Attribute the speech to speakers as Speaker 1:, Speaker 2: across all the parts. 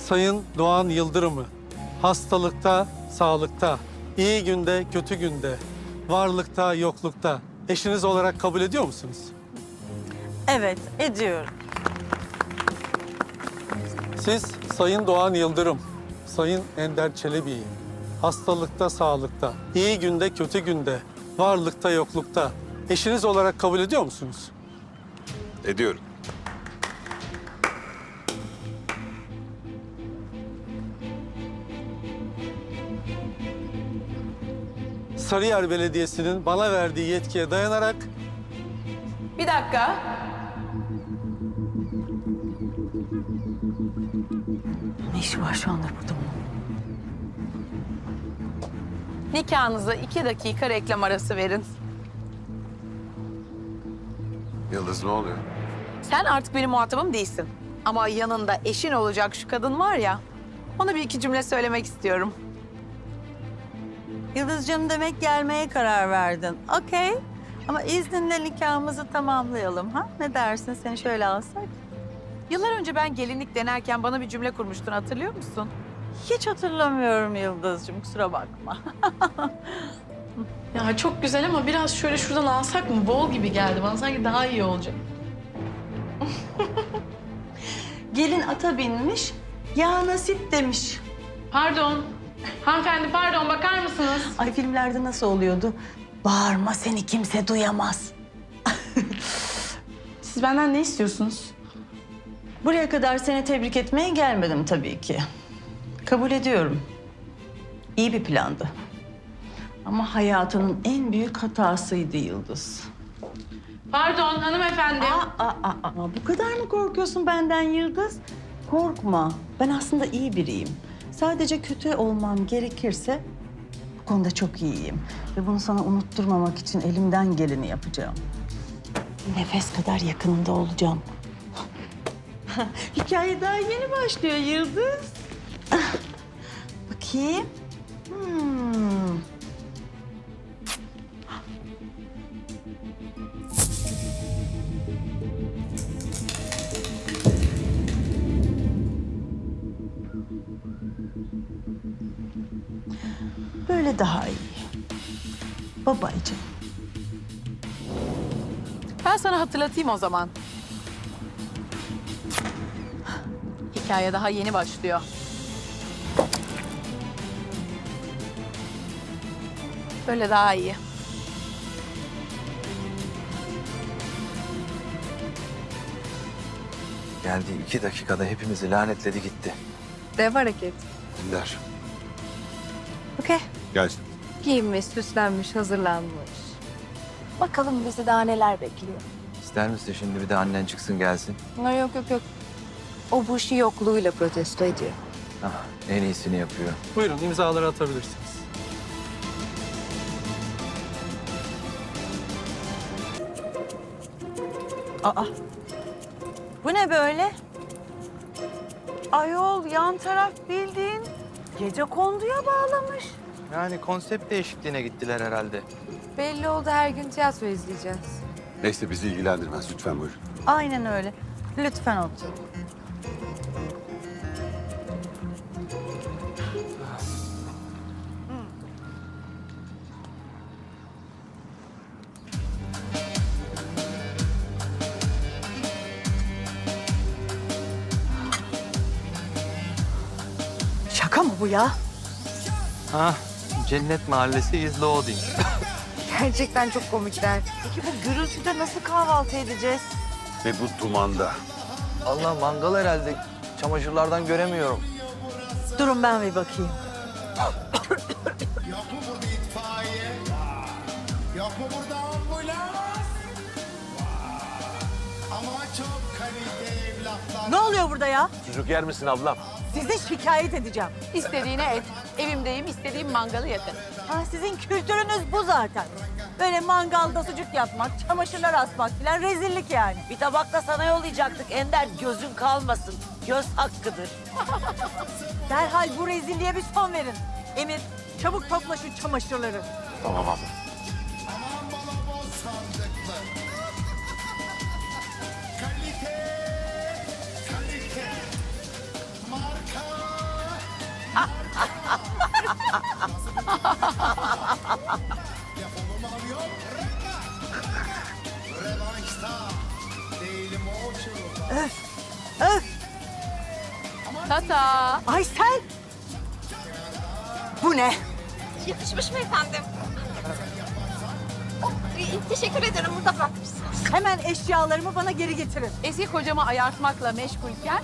Speaker 1: Sayın Doğan Yıldırım'ı hastalıkta, sağlıkta, iyi günde, kötü günde, varlıkta, yoklukta eşiniz olarak kabul ediyor musunuz?
Speaker 2: Evet, ediyorum.
Speaker 1: Siz Sayın Doğan Yıldırım, Sayın Ender Çelebi'yi hastalıkta, sağlıkta, iyi günde, kötü günde, varlıkta, yoklukta eşiniz olarak kabul ediyor musunuz?
Speaker 3: Ediyorum.
Speaker 1: Sarıyer Belediyesi'nin bana verdiği yetkiye dayanarak
Speaker 4: Bir dakika.
Speaker 2: Ne işi var şu anda burada bunun?
Speaker 4: Nikahınıza 2 dakika reklam arası verin.
Speaker 3: Yıldız ne oluyor?
Speaker 4: Sen artık benim muhatabım değilsin. Ama yanında eşin olacak şu kadın var ya, ona bir iki cümle söylemek istiyorum.
Speaker 2: Yıldızcığım demek gelmeye karar verdin. Okey. Ama izninle nikahımızı tamamlayalım ha? Ne dersin, seni şöyle alsak?
Speaker 4: Yıllar önce ben gelinlik denerken bana bir cümle kurmuştun, hatırlıyor musun?
Speaker 2: Hiç hatırlamıyorum Yıldızcığım, kusura bakma.
Speaker 5: Ya çok güzel ama biraz şöyle şuradan alsak mı? Bol gibi geldi bana. Sanki daha iyi olacak.
Speaker 2: Gelin ata binmiş, ya nasip demiş.
Speaker 5: Pardon. Hanımefendi pardon bakar mısınız?
Speaker 2: Ay filmlerde nasıl oluyordu? Bağırma, seni kimse duyamaz.
Speaker 5: Siz benden ne istiyorsunuz?
Speaker 2: Buraya kadar seni tebrik etmeye gelmedim tabii ki. Kabul ediyorum. İyi bir plandı. Ama hayatının en büyük hatasıydı Yıldız.
Speaker 5: Pardon hanımefendi.
Speaker 2: Bu kadar mı korkuyorsun benden Yıldız? Korkma. Ben aslında iyi biriyim. Sadece kötü olmam gerekirse bu konuda çok iyiyim. Ve bunu sana unutturmamak için elimden geleni yapacağım. Nefes kadar yakınında olacağım. Hikaye daha yeni başlıyor Yıldız. Bakayım. Böyle daha iyi. Babacığım.
Speaker 4: Ben sana hatırlatayım o zaman. Hikaye daha yeni başlıyor. Böyle daha iyi.
Speaker 6: Geldiği 2 dakikada hepimizi lanetledi gitti.
Speaker 7: Dev hareket.
Speaker 3: Ender.
Speaker 7: Okey.
Speaker 3: Gelsin.
Speaker 7: Giyinmiş, süslenmiş, hazırlanmış. Bakalım bizi daha neler bekliyor.
Speaker 6: İster misin şimdi bir de annen çıksın gelsin?
Speaker 7: Yok. O bu işi yokluğuyla protesto ediyor.
Speaker 6: Ah, en iyisini yapıyor.
Speaker 1: buyurun imzaları atabilirsiniz.
Speaker 2: Bu ne böyle? Ayol yan taraf bildiğin gecekonduya bağlamış.
Speaker 6: Yani konsept değişikliğine gittiler herhalde.
Speaker 7: Belli oldu, her gün tiyatro izleyeceğiz.
Speaker 3: Neyse bizi ilgilendirmez. Lütfen buyurun.
Speaker 2: Aynen öyle. Lütfen otur. Şaka mı bu ya?
Speaker 6: Ah, Cennet Mahallesi is loading.
Speaker 7: Gerçekten çok komikler.
Speaker 2: Peki bu gürültüde nasıl kahvaltı edeceğiz?
Speaker 3: Ve bu dumanda.
Speaker 6: Allah mangal herhalde. Çamaşırlardan göremiyorum.
Speaker 2: Durun ben bir bakayım.
Speaker 8: Yok mu burada itfaiye? Yok mu burada ambulans? Ama çok kalite evlatlar.
Speaker 2: Ne oluyor burada ya?
Speaker 6: Sucuk yer misin ablam?
Speaker 2: Sizi şikayet edeceğim.
Speaker 4: İstediğine et. Evimdeyim, istediğim mangalı yakın.
Speaker 2: Sizin kültürünüz bu zaten. Böyle mangalda sucuk yapmak, çamaşırlar asmak falan rezillik yani.
Speaker 9: Bir tabak da sana yollayacaktık Ender. Gözün kalmasın. Göz hakkıdır.
Speaker 2: Derhal bu rezilliğe bir son verin. Emir, çabuk topla şu çamaşırları.
Speaker 3: Tamam abla.
Speaker 8: Aman bana bol sandıklı. Kalite, kalite. Marka
Speaker 4: Tata.
Speaker 2: Aysel! Bu ne?
Speaker 7: Yakışmış mı efendim? Teşekkür ederim. Burada bırakmışsınız.
Speaker 2: Hemen eşyalarımı bana geri getirin.
Speaker 4: Eski kocamı ayartmakla meşgulken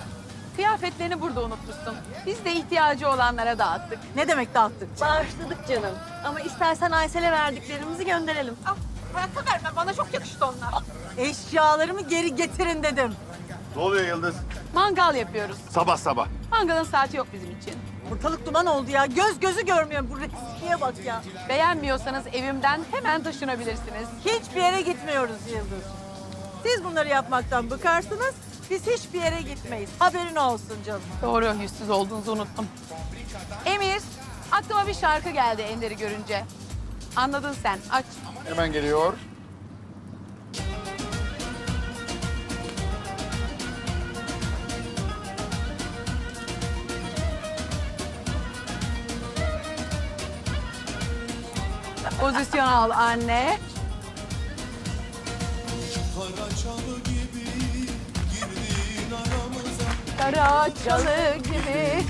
Speaker 4: kıyafetlerini burada unutmuşsun. Biz de ihtiyacı olanlara dağıttık.
Speaker 2: Ne demek dağıttık?
Speaker 7: Bağışladık canım. Ama istersen Aysel'e verdiklerimizi gönderelim.
Speaker 4: Hayatta verme. Bana çok yakıştı onlar.
Speaker 2: Eşyalarımı geri getirin dedim.
Speaker 3: Ne oluyor Yıldız?
Speaker 4: Mangal yapıyoruz.
Speaker 3: Sabah sabah.
Speaker 4: Mangalın saati yok bizim için.
Speaker 2: Ortalık duman oldu ya. Göz gözü görmüyor. Bu resmiye bak ya.
Speaker 4: Beğenmiyorsanız evimden hemen taşınabilirsiniz.
Speaker 2: Hiçbir yere gitmiyoruz Yıldız. Siz bunları yapmaktan bıkarsınız. Biz hiçbir yere gitmeyiz. Haberin olsun canım.
Speaker 4: Doğru, yüzsüz olduğunuzu unuttum. Emir, aklıma bir şarkı geldi Ender'i görünce. Anladın sen, aç.
Speaker 8: Hemen geliyor.
Speaker 4: Pozisyon al anne. Karaçalı gibi.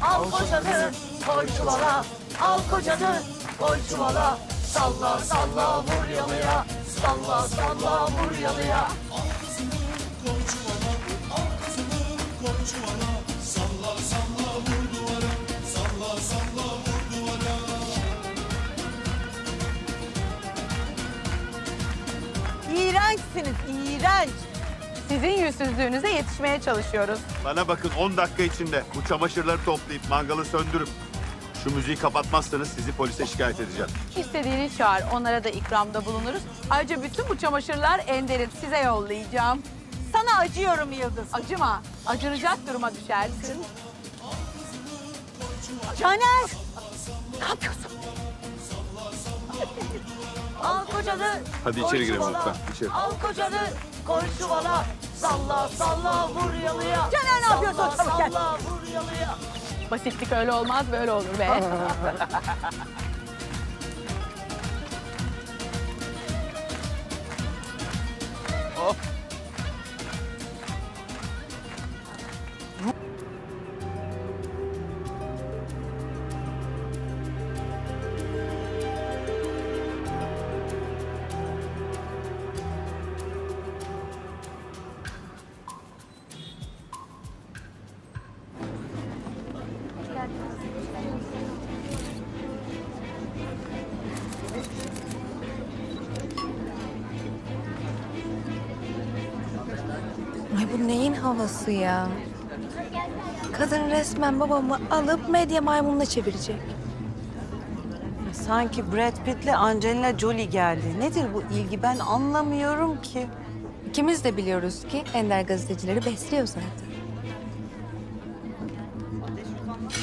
Speaker 9: Al kocanı koy çuvala. Al kocanı koy çuvala. Salla salla vur yalıya. Salla salla vur yalıya.
Speaker 2: İğrençsiniz, iğrenç.
Speaker 4: Sizin yüzsüzlüğünüze yetişmeye çalışıyoruz.
Speaker 3: Bana bakın 10 dakika içinde bu çamaşırları toplayıp mangalı söndürüp şu müziği kapatmazsanız sizi polise şikayet edeceğim.
Speaker 4: İstediğini çağır, onlara da ikramda bulunuruz. Ayrıca bütün bu çamaşırlar Ender'in, size yollayacağım.
Speaker 2: Sana acıyorum Yıldız.
Speaker 4: Acıma, acınacak duruma düşersin.
Speaker 2: Caner!
Speaker 4: Ne yapıyorsun?
Speaker 9: Al kocanı
Speaker 3: Hadi
Speaker 9: koy
Speaker 3: içeri girelim
Speaker 9: çuvala.
Speaker 3: lütfen, içeri.
Speaker 9: Al kocanı koy çuvala. Salla salla vur yalıya.
Speaker 2: Caner, ne yapıyorsun?
Speaker 9: Salla
Speaker 2: Çabuk gel.
Speaker 9: salla vur yalıya.
Speaker 4: Basitlik öyle olmaz, böyle olur be.
Speaker 7: Ay bu neyin havası ya? Kadın resmen babamı alıp medya maymununa çevirecek.
Speaker 2: Sanki Brad Pitt'le Angelina Jolie geldi. Nedir bu ilgi? Ben anlamıyorum ki.
Speaker 7: İkimiz de biliyoruz ki Ender gazetecileri besliyor zaten.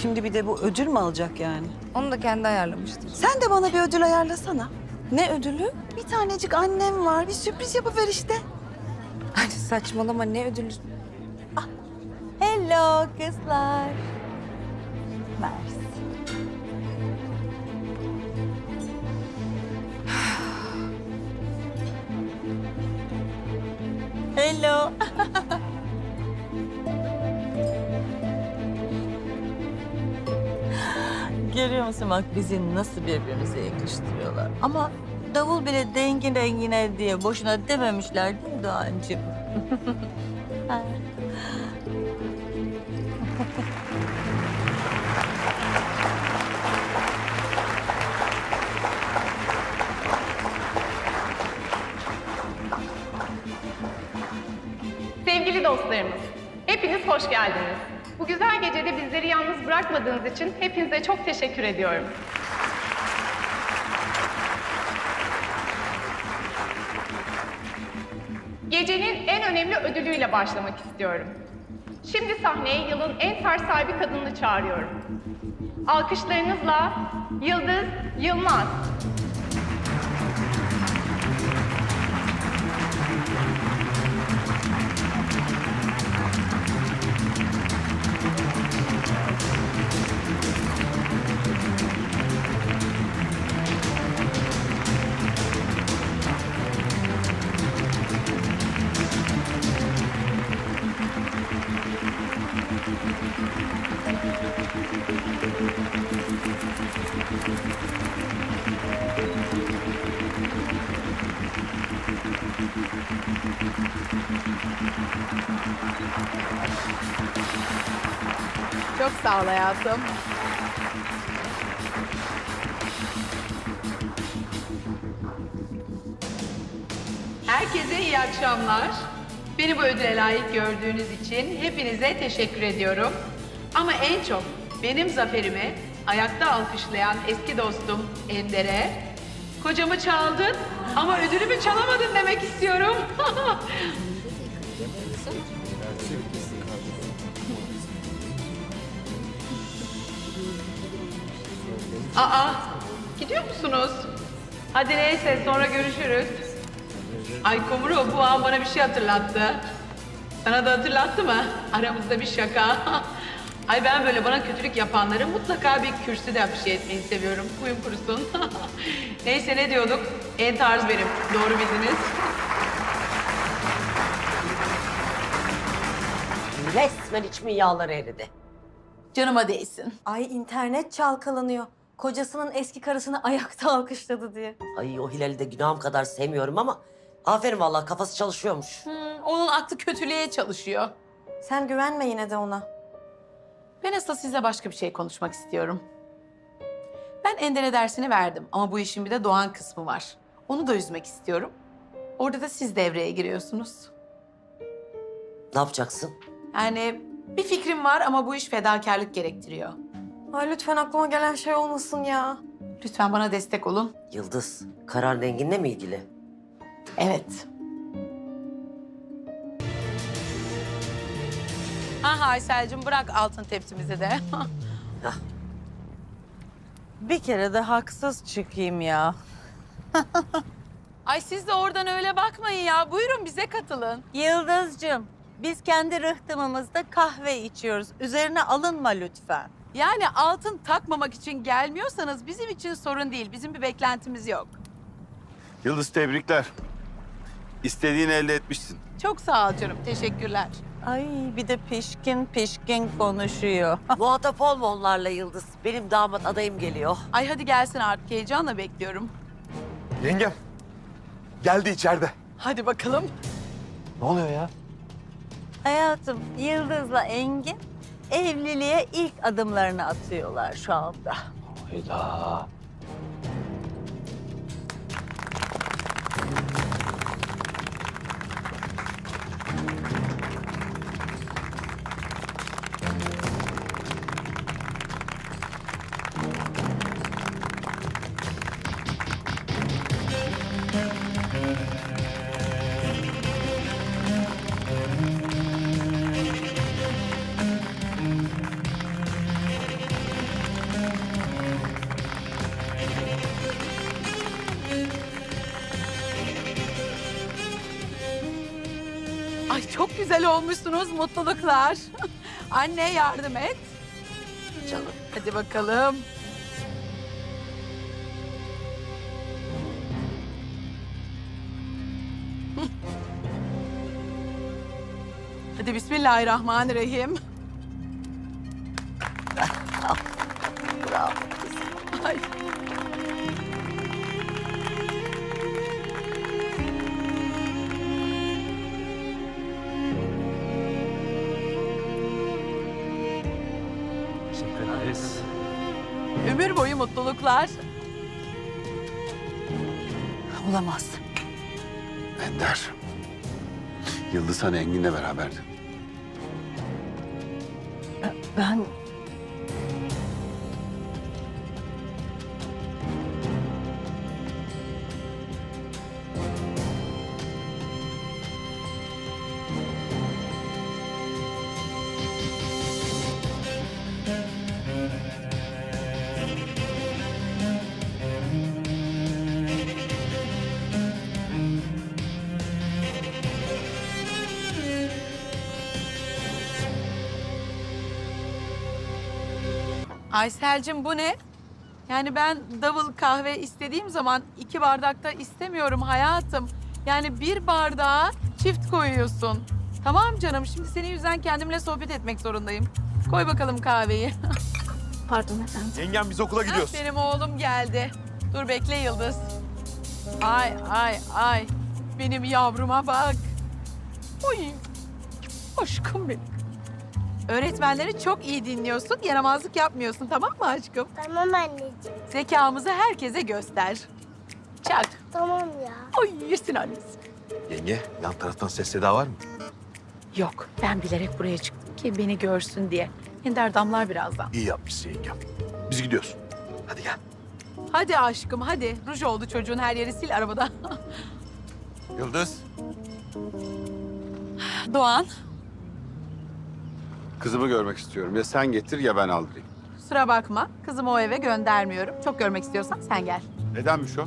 Speaker 2: Şimdi bir de bu ödül mü alacak yani?
Speaker 7: Onu da kendi ayarlamıştır.
Speaker 2: Sen de bana bir ödül ayarlasana.
Speaker 7: Ne ödülü?
Speaker 2: Bir tanecik annem var. Bir sürpriz yapıver işte.
Speaker 7: Ay saçmalama ne ödülü? Ah, hello kızlar. Mersi.
Speaker 2: Hello. Görüyor musun bak bizi nasıl birbirimize yakıştırıyorlar. Ama davul bile dengi dengine diye boşuna dememişler değil mi Doğancığım?
Speaker 10: Sevgili dostlarımız, hepiniz hoş geldiniz. Bu güzel gecede bizleri yalnız bırakmadığınız için hepinize çok teşekkür ediyorum. Gecenin en önemli ödülüyle başlamak istiyorum. Şimdi sahneye yılın en tarz sahibi kadınını çağırıyorum. Alkışlarınızla Yıldız Yılmaz.
Speaker 4: Çok sağ ol hayatım. Herkese iyi akşamlar. Beni bu ödüle layık gördüğünüz için hepinize teşekkür ediyorum. Ama en çok benim zaferimi ayakta alkışlayan eski dostum Ender'e, kocamı çaldın ama ödülümü çalamadın demek istiyorum. Aa, gidiyor musunuz? Hadi neyse, sonra görüşürüz. Ay Kumru, bu an bana bir şey hatırlattı. Sana da hatırlattı mı? Aramızda bir şaka. Ay ben böyle bana kötülük yapanları mutlaka bir kürsüde afişe etmeyi seviyorum. Kuyum kurusun. Neyse ne diyorduk? En tarz benim. Doğru bildiniz.
Speaker 9: Resmen içimin yağları eridi.
Speaker 4: Canıma değsin.
Speaker 7: Ay internet çalkalanıyor. Kocasının eski karısını ayakta alkışladı diye.
Speaker 9: Ay o Hilal'i de günahım kadar sevmiyorum ama aferin vallahi kafası çalışıyormuş.
Speaker 4: Onun aklı kötülüğe çalışıyor.
Speaker 7: Sen güvenme yine de ona.
Speaker 4: Ben asıl sizle başka bir şey konuşmak istiyorum. Ben Ender'e dersini verdim ama bu işin bir de Doğan kısmı var. Onu da üzmek istiyorum. Orada da siz devreye giriyorsunuz.
Speaker 9: Ne yapacaksın?
Speaker 4: Yani bir fikrim var ama bu iş fedakarlık gerektiriyor.
Speaker 7: Ay lütfen aklıma gelen şey olmasın ya.
Speaker 4: Lütfen bana destek olun.
Speaker 9: Yıldız, kararın Engin'le mi ilgili?
Speaker 4: Evet. Ha Aysel'cim bırak altın tepsimizi de.
Speaker 2: Bir kere de haksız çıkayım ya.
Speaker 4: Ay siz de oradan öyle bakmayın ya. Buyurun bize katılın.
Speaker 2: Yıldızcığım, biz kendi rıhtımımızda kahve içiyoruz. Üzerine alınma lütfen.
Speaker 4: Yani altın takmamak için gelmiyorsanız bizim için sorun değil. Bizim bir beklentimiz yok.
Speaker 3: Yıldız tebrikler. İstediğini elde etmişsin.
Speaker 4: Çok sağ ol canım. Teşekkürler.
Speaker 2: Ay bir de pişkin pişkin konuşuyor.
Speaker 9: Muhatap olma onlarla Yıldız. Benim damat adayım geliyor.
Speaker 4: Ay hadi gelsin artık. Heyecanla bekliyorum.
Speaker 6: Yengem. Geldi içeride.
Speaker 4: Hadi bakalım.
Speaker 6: Ne oluyor ya?
Speaker 2: Hayatım, Yıldız'la Engin evliliğe ilk adımlarını atıyorlar şu anda.
Speaker 6: Hayda.
Speaker 4: Ay çok güzel olmuşsunuz. Mutluluklar. Anne yardım et.
Speaker 9: Canım.
Speaker 4: Hadi bakalım. Hadi Bismillahirrahmanirrahim.
Speaker 9: Bravo.
Speaker 4: Ay.
Speaker 6: Teşekkür ederiz.
Speaker 4: Ömür boyu mutluluklar.
Speaker 2: Olamaz.
Speaker 3: Ender. Yıldız hani Engin'le beraberdi.
Speaker 2: Ben...
Speaker 4: Aysel'cim bu ne? Yani ben double kahve istediğim zaman 2 bardakta istemiyorum hayatım. Yani 1 bardağa çift koyuyorsun. Tamam canım, şimdi senin yüzünden kendimle sohbet etmek zorundayım. Koy bakalım kahveyi.
Speaker 7: Pardon efendim.
Speaker 6: Yengem biz okula gidiyoruz.
Speaker 4: Benim oğlum geldi. Dur bekle Yıldız. Ay ay ay. Benim yavruma bak. Oy. Aşkım benim. Öğretmenleri çok iyi dinliyorsun, yaramazlık yapmıyorsun, tamam mı aşkım?
Speaker 9: Tamam anneciğim.
Speaker 4: Zekamızı herkese göster. Çak.
Speaker 9: Tamam ya.
Speaker 4: Ay yesin annesi.
Speaker 6: Yenge, yan taraftan ses seda var mı?
Speaker 4: Yok, ben bilerek buraya çıktım ki beni görsün diye. Ender damlar birazdan.
Speaker 6: İyi yapmışsın yengem. Biz gidiyoruz. Hadi gel.
Speaker 4: Hadi aşkım, hadi. Ruj oldu çocuğun, her yeri sil arabada.
Speaker 3: Yıldız,
Speaker 4: Doğan,
Speaker 3: kızımı görmek istiyorum. Ya sen getir ya ben aldırayım.
Speaker 4: kusura bakma. Kızımı o eve göndermiyorum. Çok görmek istiyorsan sen gel.
Speaker 3: Nedenmiş o?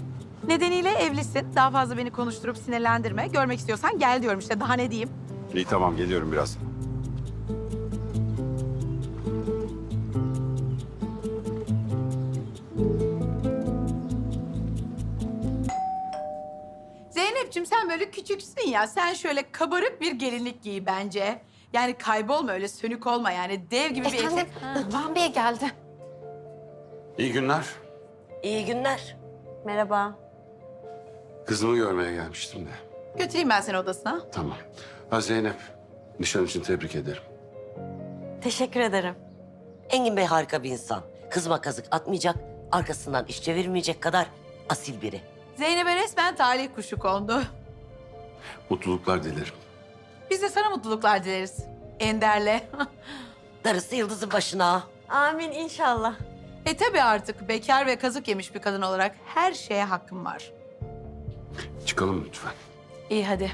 Speaker 4: Nedeniyle evlisin. Daha fazla beni konuşturup sinirlendirme. Görmek istiyorsan gel diyorum işte. Daha ne diyeyim?
Speaker 3: İyi tamam geliyorum biraz.
Speaker 4: Zeynep'ciğim sen böyle küçüksün ya. Sen şöyle kabarık bir gelinlik giy bence. Yani kaybolma öyle, sönük olma yani. Dev gibi bir etek.
Speaker 7: Van Bey geldi.
Speaker 3: İyi günler.
Speaker 9: İyi günler.
Speaker 2: Merhaba.
Speaker 3: Kızımı görmeye gelmiştim de.
Speaker 4: Götüreyim ben seni odasına.
Speaker 3: Tamam. Ha Zeynep, nişan için tebrik ederim.
Speaker 9: Teşekkür ederim. Engin Bey harika bir insan. Kızıma kazık atmayacak, arkasından iş çevirmeyecek kadar asil biri.
Speaker 4: Zeynep'e resmen talih kuşu kondu.
Speaker 3: Mutluluklar dilerim.
Speaker 4: Biz de sana mutluluklar dileriz. Ender'le.
Speaker 9: Darısı Yıldız'ın başına.
Speaker 2: Amin inşallah.
Speaker 4: Tabii artık bekar ve kazık yemiş bir kadın olarak her şeye hakkım var.
Speaker 3: Çıkalım lütfen.
Speaker 4: İyi hadi.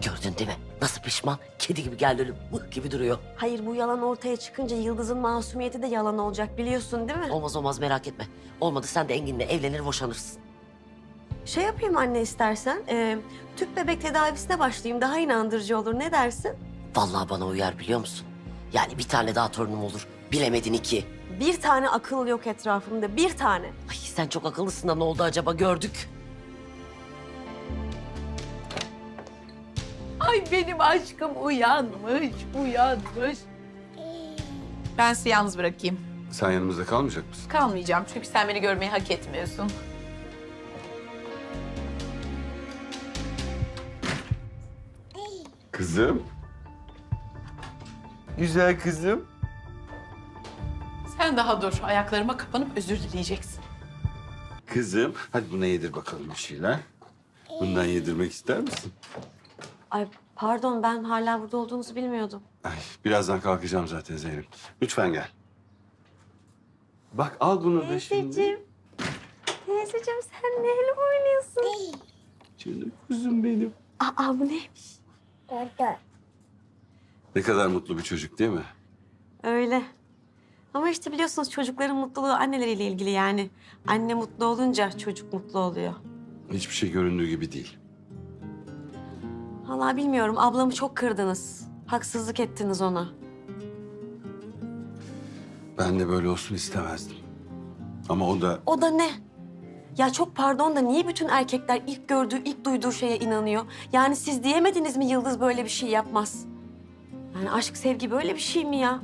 Speaker 9: Gördün değil mi? Nasıl pişman? Kedi gibi geldi öyle mıh gibi duruyor.
Speaker 11: Hayır, bu yalan ortaya çıkınca Yıldız'ın masumiyeti de yalan olacak, biliyorsun değil mi?
Speaker 9: Olmaz merak etme. Olmadı sen de Engin'le evlenir boşanırsın.
Speaker 11: Şey yapayım anne istersen, tüp bebek tedavisine başlayayım. Daha inandırıcı olur. Ne dersin?
Speaker 9: Vallahi bana uyar biliyor musun? Yani bir tane daha torunum olur. Bilemedin iki.
Speaker 11: Bir tane akıl yok etrafımda, bir tane.
Speaker 9: Ay sen çok akıllısın da ne oldu acaba gördük.
Speaker 4: Ay benim aşkım uyanmış. Ben sizi yalnız bırakayım.
Speaker 3: Sen yanımızda kalmayacak mısın?
Speaker 4: Kalmayacağım çünkü sen beni görmeyi hak etmiyorsun.
Speaker 3: Kızım. Güzel kızım.
Speaker 4: Sen daha dur. Ayaklarıma kapanıp özür dileyeceksin.
Speaker 3: Kızım. Hadi buna yedir bakalım bir şeyler. Bundan yedirmek ister misin?
Speaker 11: Ay pardon, ben hala burada olduğunuzu bilmiyordum.
Speaker 3: Ay, birazdan kalkacağım zaten Zeynep. Lütfen gel. Bak al bunu da şimdi.
Speaker 11: Teyzeciğim sen neyle oynuyorsun?
Speaker 3: Canım kuzum benim.
Speaker 11: Aa bu neymiş?
Speaker 3: Ne kadar mutlu bir çocuk değil mi?
Speaker 11: Öyle. Ama işte biliyorsunuz çocukların mutluluğu anneleriyle ilgili yani. Anne mutlu olunca çocuk mutlu oluyor.
Speaker 3: Hiçbir şey göründüğü gibi değil.
Speaker 11: Vallahi bilmiyorum, ablamı çok kırdınız. Haksızlık ettiniz ona.
Speaker 3: Ben de böyle olsun istemezdim. Ama o da
Speaker 11: O da ne? Ya çok pardon da niye bütün erkekler ilk gördüğü, ilk duyduğu şeye inanıyor? Yani siz diyemediniz mi Yıldız böyle bir şey yapmaz? Yani aşk, sevgi böyle bir şey mi ya?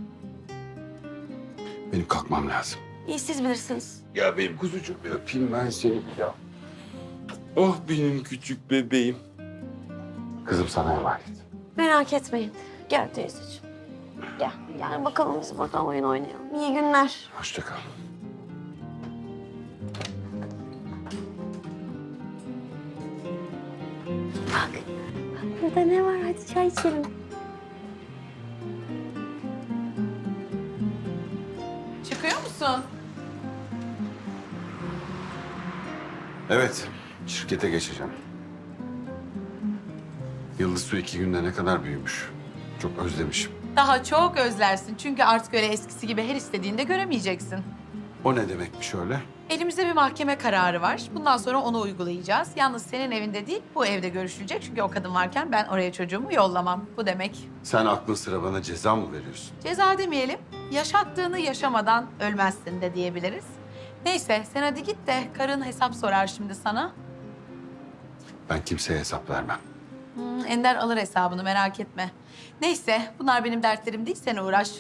Speaker 3: benim kalkmam lazım.
Speaker 11: İyi siz bilirsiniz.
Speaker 3: Ya benim kuzucuğum bir öpeyim ben seni ya. Oh benim küçük bebeğim. Kızım sana emanet.
Speaker 11: Merak etmeyin. Gel teyzeciğim. Gel, gel bakalım biz burada oyun oynayalım. İyi günler.
Speaker 3: Hoşça kal.
Speaker 11: Bak, burada ne var? Hadi çay içelim.
Speaker 4: Çıkıyor musun?
Speaker 3: Evet, şirkete geçeceğim. Yıldız Su 2 günde ne kadar büyümüş. Çok özlemişim.
Speaker 4: Daha çok özlersin. Çünkü artık öyle eskisi gibi her istediğinde göremeyeceksin.
Speaker 3: O ne demekmiş öyle?
Speaker 4: Elimizde bir mahkeme kararı var. Bundan sonra onu uygulayacağız. Yalnız senin evinde değil, bu evde görüşülecek. Çünkü o kadın varken ben oraya çocuğumu yollamam. Bu demek.
Speaker 3: Sen aklın sıra bana ceza mı veriyorsun?
Speaker 4: Ceza demeyelim. Yaşattığını yaşamadan ölmezsin de diyebiliriz. Neyse sen hadi git de karın hesap sorar şimdi sana.
Speaker 3: Ben kimseye hesap vermem.
Speaker 4: Ender alır hesabını merak etme. Neyse bunlar benim dertlerim değil, sen uğraş.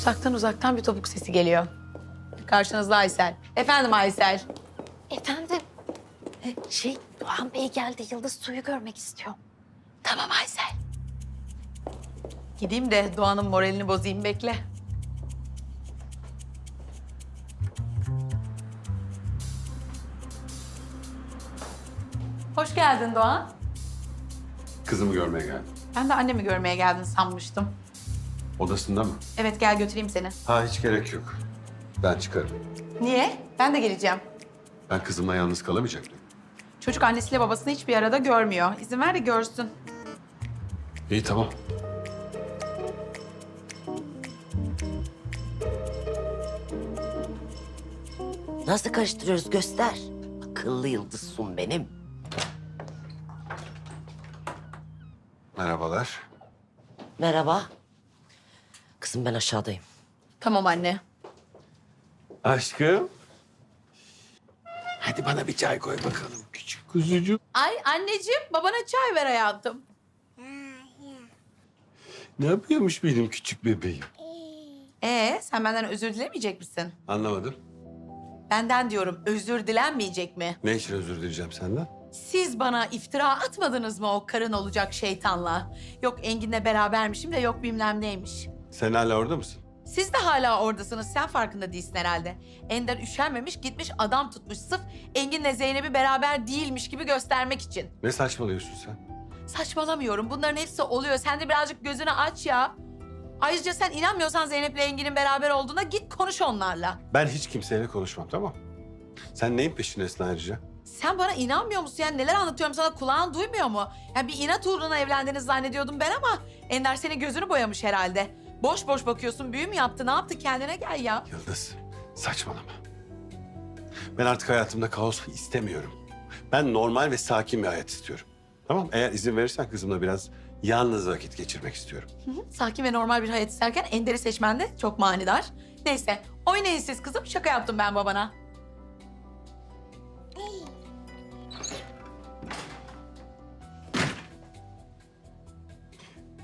Speaker 4: Uzaktan bir topuk sesi geliyor. Karşınızda Aysel. Efendim Aysel.
Speaker 7: Efendim, Doğan Bey geldi. Yıldız suyu görmek istiyor.
Speaker 4: Tamam Aysel. Gideyim de Doğan'ın moralini bozayım, bekle. Hoş geldin Doğan.
Speaker 3: Kızımı görmeye geldim.
Speaker 4: Ben de annemi görmeye geldin sanmıştım.
Speaker 3: Odasında mı?
Speaker 4: Evet, gel götüreyim seni.
Speaker 3: Ha, hiç gerek yok. Ben çıkarım.
Speaker 4: Niye? Ben de geleceğim.
Speaker 3: Ben kızımla yalnız kalamayacak mıyım?
Speaker 4: Çocuk annesiyle babasını hiçbir arada görmüyor. İzin ver de görsün.
Speaker 3: İyi, tamam.
Speaker 9: Nasıl karıştırıyoruz göster. Akıllı yıldızsın benim.
Speaker 3: Merhabalar.
Speaker 9: Merhaba. Kızım ben aşağıdayım.
Speaker 4: Tamam anne.
Speaker 3: Aşkım. Hadi bana bir çay koy bakalım küçük kuzucuğum.
Speaker 4: Ay anneciğim, babana çay ver hayatım.
Speaker 3: Ne yapıyormuş benim küçük bebeğim?
Speaker 4: Sen benden özür dilemeyecek misin?
Speaker 3: Anlamadım.
Speaker 4: Benden diyorum, özür dilenmeyecek mi?
Speaker 3: Ne için özür dileyeceğim senden?
Speaker 4: Siz bana iftira atmadınız mı o karın olacak şeytanla? Yok Engin'le berabermişim de yok bilmem neymiş.
Speaker 3: Sen hala orada mısın?
Speaker 4: Siz de hala oradasınız, sen farkında değilsin herhalde. Ender üşenmemiş, gitmiş adam tutmuş sırf Engin'le Zeynep'i beraber değilmiş gibi göstermek için.
Speaker 3: Ne saçmalıyorsun sen?
Speaker 4: Saçmalamıyorum, bunların hepsi oluyor. Sen de birazcık gözünü aç ya. Ayrıca sen inanmıyorsan Zeynep'le Engin'in beraber olduğuna git konuş onlarla.
Speaker 3: Ben hiç kimseyle konuşmam, tamam? Sen neyin peşindesin ayrıca?
Speaker 4: Sen bana inanmıyor musun? Yani neler anlatıyorum sana, kulağın duymuyor mu? Yani bir inat uğruna evlendiniz zannediyordum ben ama Ender senin gözünü boyamış herhalde. Boş boş bakıyorsun, büyü mü yaptı, ne yaptı? Kendine gel ya.
Speaker 3: Yıldız, saçmalama. Ben artık hayatımda kaos istemiyorum. Ben normal ve sakin bir hayat istiyorum. Tamam, eğer izin verirsen kızımla biraz yalnız vakit geçirmek istiyorum.
Speaker 4: Sakin ve normal bir hayat isterken Ender'i seçmen de çok manidar. Neyse, oynayın siz kızım. Şaka yaptım ben babana.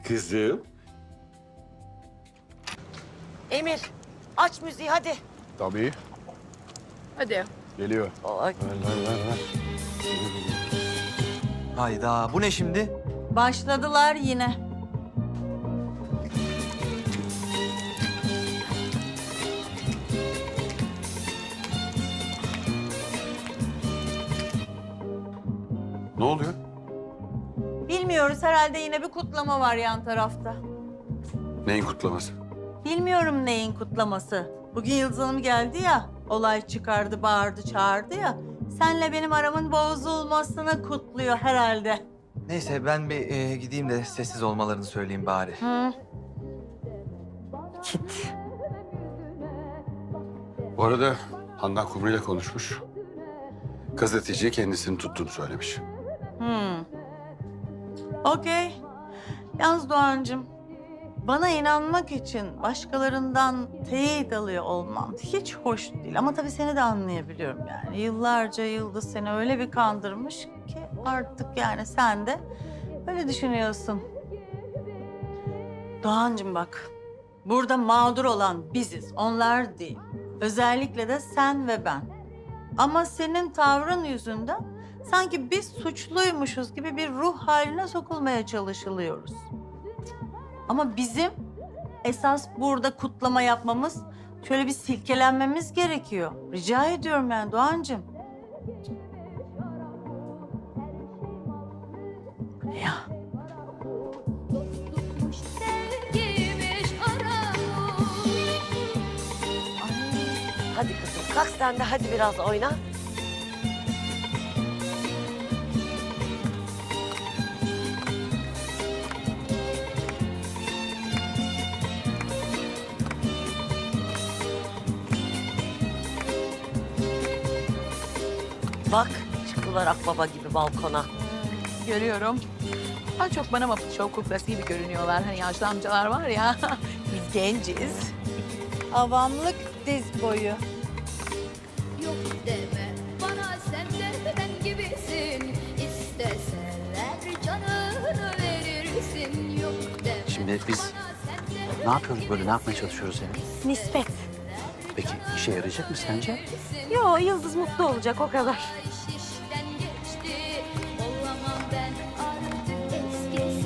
Speaker 3: Kızım.
Speaker 9: Emir aç müziği hadi.
Speaker 6: Tabii.
Speaker 4: Hadi.
Speaker 6: Geliyor.
Speaker 9: Ay.
Speaker 6: Hayda, bu ne şimdi?
Speaker 2: Başladılar yine.
Speaker 3: Ne oluyor?
Speaker 2: Bilmiyoruz, herhalde yine bir kutlama var yan tarafta.
Speaker 3: Neyin kutlaması?
Speaker 2: Bilmiyorum neyin kutlaması. Bugün Yıldız Hanım geldi ya, olay çıkardı, bağırdı, çağırdı ya. Senle benim aramın bozulmasını kutluyor herhalde.
Speaker 6: Neyse ben bir gideyim de sessiz olmalarını söyleyeyim bari.
Speaker 2: Hı.
Speaker 3: Bu arada Handan Kumru ile konuşmuş. Gazeteciye kendisini tuttuğunu söylemiş.
Speaker 2: Okey. Yalnız Doğancığım, bana inanmak için başkalarından teyit alıyor olmam hiç hoş değil. Ama tabii seni de anlayabiliyorum yani. Yıllarca Yıldız seni öyle bir kandırmış ki artık yani sen de öyle düşünüyorsun. Doğancığım bak, burada mağdur olan biziz, onlar değil. Özellikle de sen ve ben. Ama senin tavrın yüzünden sanki biz suçluymuşuz gibi bir ruh haline sokulmaya çalışılıyoruz. Ama bizim esas burada kutlama yapmamız, şöyle bir silkelenmemiz gerekiyor. Rica ediyorum yani Doğancığım. Ya.
Speaker 9: Hadi kızım kalk sen de hadi biraz oyna. Bak çıktılar akbaba gibi balkona.
Speaker 4: Görüyorum. Daha çok bana Muppet Show kuklası gibi görünüyorlar. Hani yaşlı amcalar var ya, biz genciz.
Speaker 2: Avamlık diz boyu.
Speaker 12: Yok deme bana sen de ben gibisin. İsteseler canını verirsin. Yok deme
Speaker 6: Şimdi biz
Speaker 12: bana sen de
Speaker 13: Ne yapıyoruz böyle? Ne yapmaya çalışıyoruz yani?
Speaker 11: Nispet.
Speaker 13: Peki işe yarayacak mı sence?
Speaker 11: Yo, Yıldız mutlu olacak o kadar.
Speaker 12: işten geçti. Olamam ben artık eskisi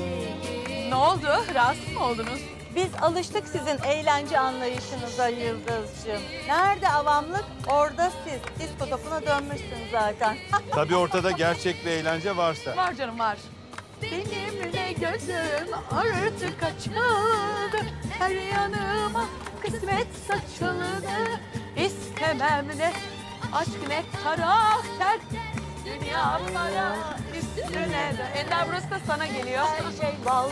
Speaker 12: gibi.
Speaker 4: Ne oldu? Rahatsız mı oldunuz?
Speaker 2: Biz alıştık sizin eğlence anlayışınıza Yıldız'cığım. Nerede avamlık? Orada siz. Disko topuna dönmüşsün zaten.
Speaker 8: Tabii ortada gerçek bir eğlence varsa.
Speaker 4: Var canım var. Benim ne gözüm artık açıldı. Her yanıma kısmet saçıldı. İstemem ne aşk ne karakter. Dünya para üstüne de. Ender burası da sana geliyor.
Speaker 9: Her şey bal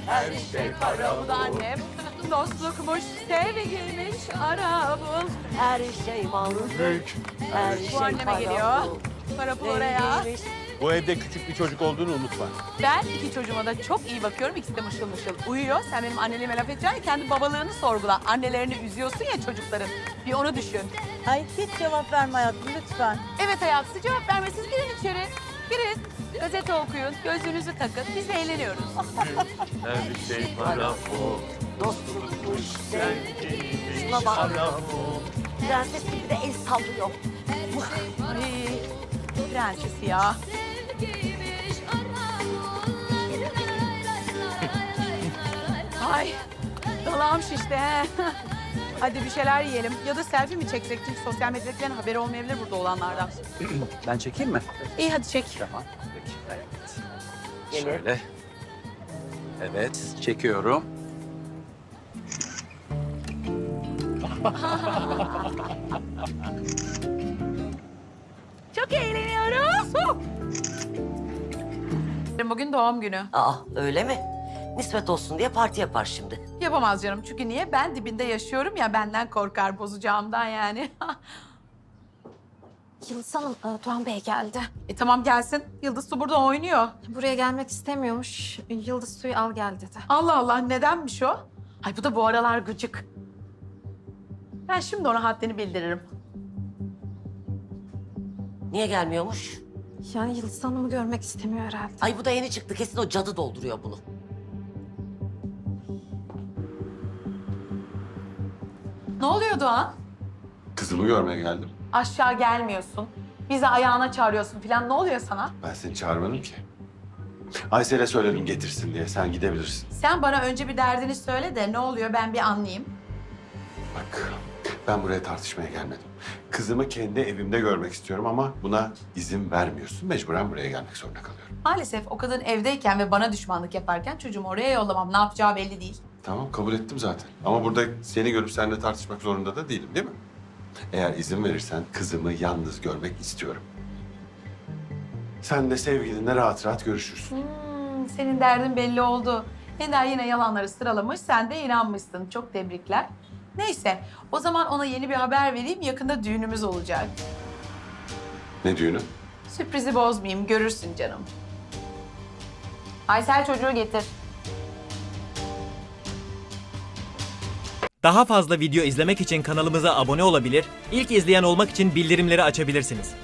Speaker 4: Her şey para. Bu da annem. Dostlukmuş, sevgiymiş, ara bul.
Speaker 9: her şey mal her
Speaker 4: Bu anneme geliyor. Para pul oraya.
Speaker 8: Bu evde küçük bir çocuk olduğunu unutma.
Speaker 4: Ben iki çocuğuma da çok iyi bakıyorum. İkisi de mışıl mışıl uyuyor. Sen benim anneliğime laf edeceksin, kendi babalığını sorgula. Annelerini üzüyorsun ya çocukların. Bir onu düşün.
Speaker 2: Ay hiç cevap verme hayatım lütfen.
Speaker 4: Evet hayatım, cevap vermesiz girin içeri. Girin. Gazete okuyun, gözlüğünüzü takın. Biz de eğleniyoruz.
Speaker 9: Her şey para bu dostlukmuş sevgiymiş. Şuna bak. Prenses gibi de el sallıyor.
Speaker 4: Ay, prenses ya.
Speaker 12: Sevgiymiş, ara bul.
Speaker 4: Ay, dalağım şişti he. Hadi bir şeyler yiyelim. Ya da selfie mi çeksek? Çünkü sosyal medyadan haberi olmayabilir burada olanlardan.
Speaker 13: Ben çekeyim mi?
Speaker 4: İyi hadi çek.
Speaker 13: Tamam. Peki. Evet. Şöyle. Evet, çekiyorum.
Speaker 4: Çok eğleniyoruz. Bugün doğum günü.
Speaker 9: Aa öyle mi? Nispet olsun diye parti yapar şimdi.
Speaker 4: Yapamaz canım. Çünkü niye? Ben dibinde yaşıyorum ya, benden korkar bozacağımdan yani.
Speaker 7: Yıldız Hanım, Doğan Bey geldi.
Speaker 4: Tamam gelsin. Yıldız Su burada oynuyor.
Speaker 7: Buraya gelmek istemiyormuş. Yıldız suyu al gel dedi.
Speaker 4: Allah Allah, nedenmiş o? Ay bu da bu aralar gıcık. Ben şimdi ona haddini bildiririm.
Speaker 9: Niye gelmiyormuş?
Speaker 7: Yani Yıldız Hanım'ı görmek istemiyor herhalde.
Speaker 9: Ay bu da yeni çıktı. Kesin o cadı dolduruyor bunu.
Speaker 4: Ne oluyor Doğan?
Speaker 3: Kızımı görmeye geldim.
Speaker 4: Aşağı gelmiyorsun. Bizi ayağına çağırıyorsun falan. Ne oluyor sana?
Speaker 3: Ben seni çağırmadım ki. Aysel'e söyledim getirsin diye. Sen gidebilirsin.
Speaker 4: Sen bana önce bir derdini söyle de ne oluyor ben bir anlayayım.
Speaker 3: Bak, ben buraya tartışmaya gelmedim. Kızımı kendi evimde görmek istiyorum ama buna izin vermiyorsun. Mecburen buraya gelmek zorunda kalıyorum.
Speaker 4: Maalesef o kadın evdeyken ve bana düşmanlık yaparken çocuğumu oraya yollamam. Ne yapacağı belli değil.
Speaker 3: Tamam, kabul ettim zaten. Ama burada seni görüp seninle tartışmak zorunda da değilim, değil mi? Eğer izin verirsen kızımı yalnız görmek istiyorum. Sen de sevgilinle rahat rahat görüşürsün.
Speaker 4: Senin derdin belli oldu. Ender yine yalanları sıralamış, sen de inanmışsın. Çok tebrikler. Neyse, o zaman ona yeni bir haber vereyim. Yakında düğünümüz olacak.
Speaker 3: Ne düğünü?
Speaker 4: Sürprizi bozmayayım, görürsün canım. Aysel çocuğu getir.
Speaker 14: Daha fazla video izlemek için kanalımıza abone olabilir, ilk izleyen olmak için bildirimleri açabilirsiniz.